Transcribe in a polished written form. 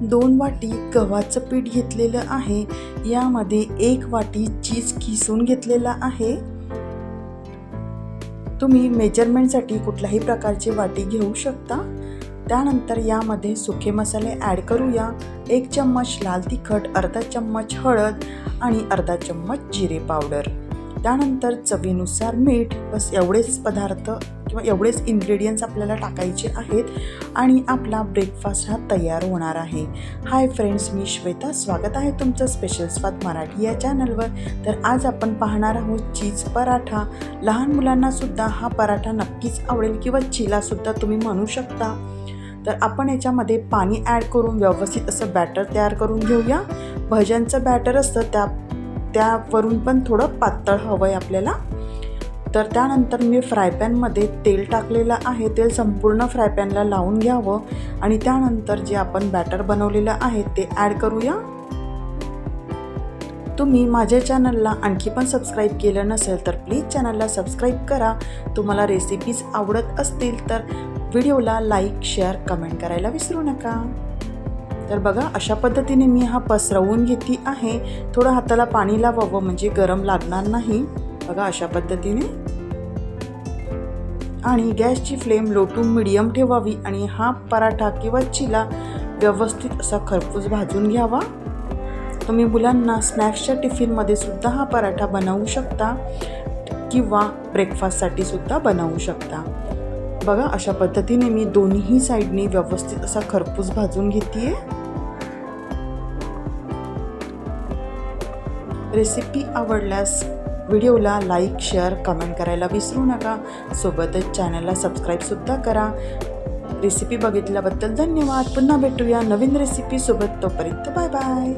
2 वाटी गव्हाचं पीठ घेतलेलं आहे। यामध्ये 1 वाटी चीज किसून घेतलेला आहे। तुम्ही मेजरमेंटसाठी कुठल्याही प्रकारची वाटी घेऊ शकता। त्यानंतर यामध्ये सुके मसाले ॲड करूया। 1 चम्मच लाल तिखट, अर्धा चम्मच हळद आणि अर्धा चम्मच जिरे पावडर। त्यानंतर चवीनुसार मीठ। बस एवढेच पदार्थ किंवा एवढेच इन्ग्रेडियंट्स आपल्याला टाकायचे आहेत आणि आपला ब्रेकफास्ट हा तयार होणार आहे। हाय फ्रेंड्स, मी श्वेता, स्वागत आहे तुमचं स्पेशल स्वाद मराठी या चॅनलवर। तर आज आपण पाहणार आहोत चीज पराठा। लहान मुलांना सुद्धा हा पराठा नक्कीच आवडेल किंवा चिलासुद्धा तुम्ही म्हणू शकता। तर आपण याच्यामध्ये पाणी ॲड करून व्यवस्थित असं बॅटर तयार करून घेऊया। भज्यांचं बॅटर असतं त्यावरून पण थोडं पातळ हवं आहे आपल्याला। तर त्यानंतर मी फ्रायपॅनमध्ये तेल टाकलेलं आहे। तेल संपूर्ण फ्रायपॅनला लावून घ्यावं आणि त्यानंतर जे आपण बॅटर बनवलेलं आहे ते ॲड करूया। तुम्ही माझ्या चॅनलला आणखी पण सबस्क्राईब केलं नसेल तर प्लीज चॅनलला सबस्क्राईब करा। तुम्हाला रेसिपीज आवडत असतील तर व्हिडिओला लाईक, शेअर, कमेंट करायला विसरू नका। तर बघा, अशा पद्धतीने मी हा पसरवून घेते आहे। थोडं हाताला पाणी लावावं म्हणजे गरम लागणार नाही। बघा अशा पद्धतीने, आणि गॅसची फ्लेम लो टू मीडियम ठेवावी आणि हा पराठा किंवा चिला व्यवस्थित असा खरपूस भाजून घ्यावा। तुम्ही मुलांना स्नॅक्सच्या टिफिनमध्ये सुद्धा हा पराठा बनवू शकता किंवा ब्रेकफास्टसाठी सुद्धा बनवू शकता। बघा अशा पद्धतीने मी दोन्ही साईडनी व्यवस्थित असा खरपूस भाजून घेते। रेसिपी आवडल्यास व्हिडिओला लाईक, शेअर, कमेंट करायला विसरू नका। सोबतच चॅनलला सबस्क्राईबसुद्धा करा। रेसिपी बघितल्याबद्दल धन्यवाद। पुन्हा भेटूया नवीन रेसिपीसोबत। तोपर्यंत बाय बाय।